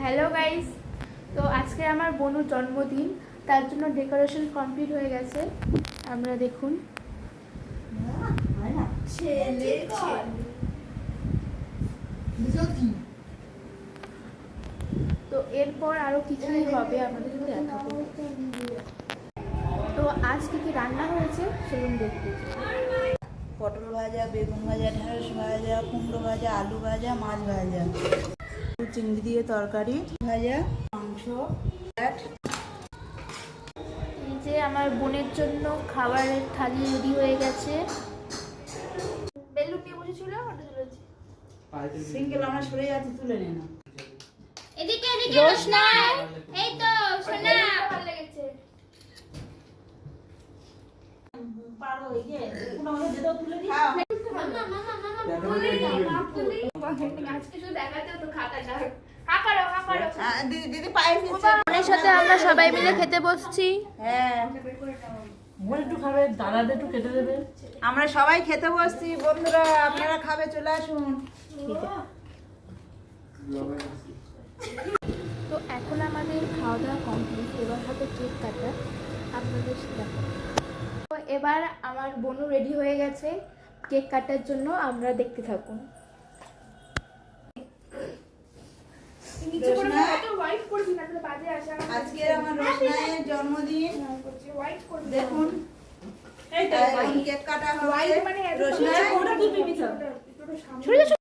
Hello guys, তো আজকে আমার বোনুর জন্মদিন, তার জন্য ডেকোরেশন কমপ্লিট হয়ে গেছে। আমরা দেখুন তো এরপর আরো কিছুই হবে, আমাদের দেখাবো। তো আজ কি কি রান্না হয়েছে সেগুলো দেখতে। পটল ভাজা, বেগুন ভাজা, ঢেঁড়স ভাজা, কুমড়ো ভাজা, আলু ভাজা, মাছ ভাজা, চিংড়ি দিয়ে তরকারি ভাজা, মাংস। এই যে আমার বোনের জন্য খাবারের থালি রেডি হয়ে গেছে। বেলুন নিয়ে বসেছিল, ওটা তুলেছি। সিঙ্গেল আমরা সরে যাচ্ছি, তুলে নে না। এদিকে এদিকে রোশনা, এই তো সোনা ভালো লেগেছে। পারো এই যে কোন আমাদের যেটা তুলে দি। মামা মামা মামা বলে দাও তুলি আজকে শুধু দেখাতে তো খাতাটা কাকারো দিদি দিদি পায়ে দিচ্ছে। বোনের সাথে আমরা সবাই মিলে খেতে বসছি। হ্যাঁ, বোন একটু খাবে, দাদাদের একটু কেটে দেবে। আমরা সবাই খেতে বসছি। বন্ধুরা আপনারা খাবে, চলে আসুন। তো এখন আমাদের খাওয়া দাওয়া কমপ্লিট, এবার হবে কেক কাটা। আপনাদের দেখো, তো এবার আমার বোনও রেডি হয়ে গেছে কেক কাটার জন্য, আমরা দেখতে থাকুন। আজকে আমার রোশনাইয়ের জন্মদিন, দেখুন কেক কাটা হবে। রোশনাই সরে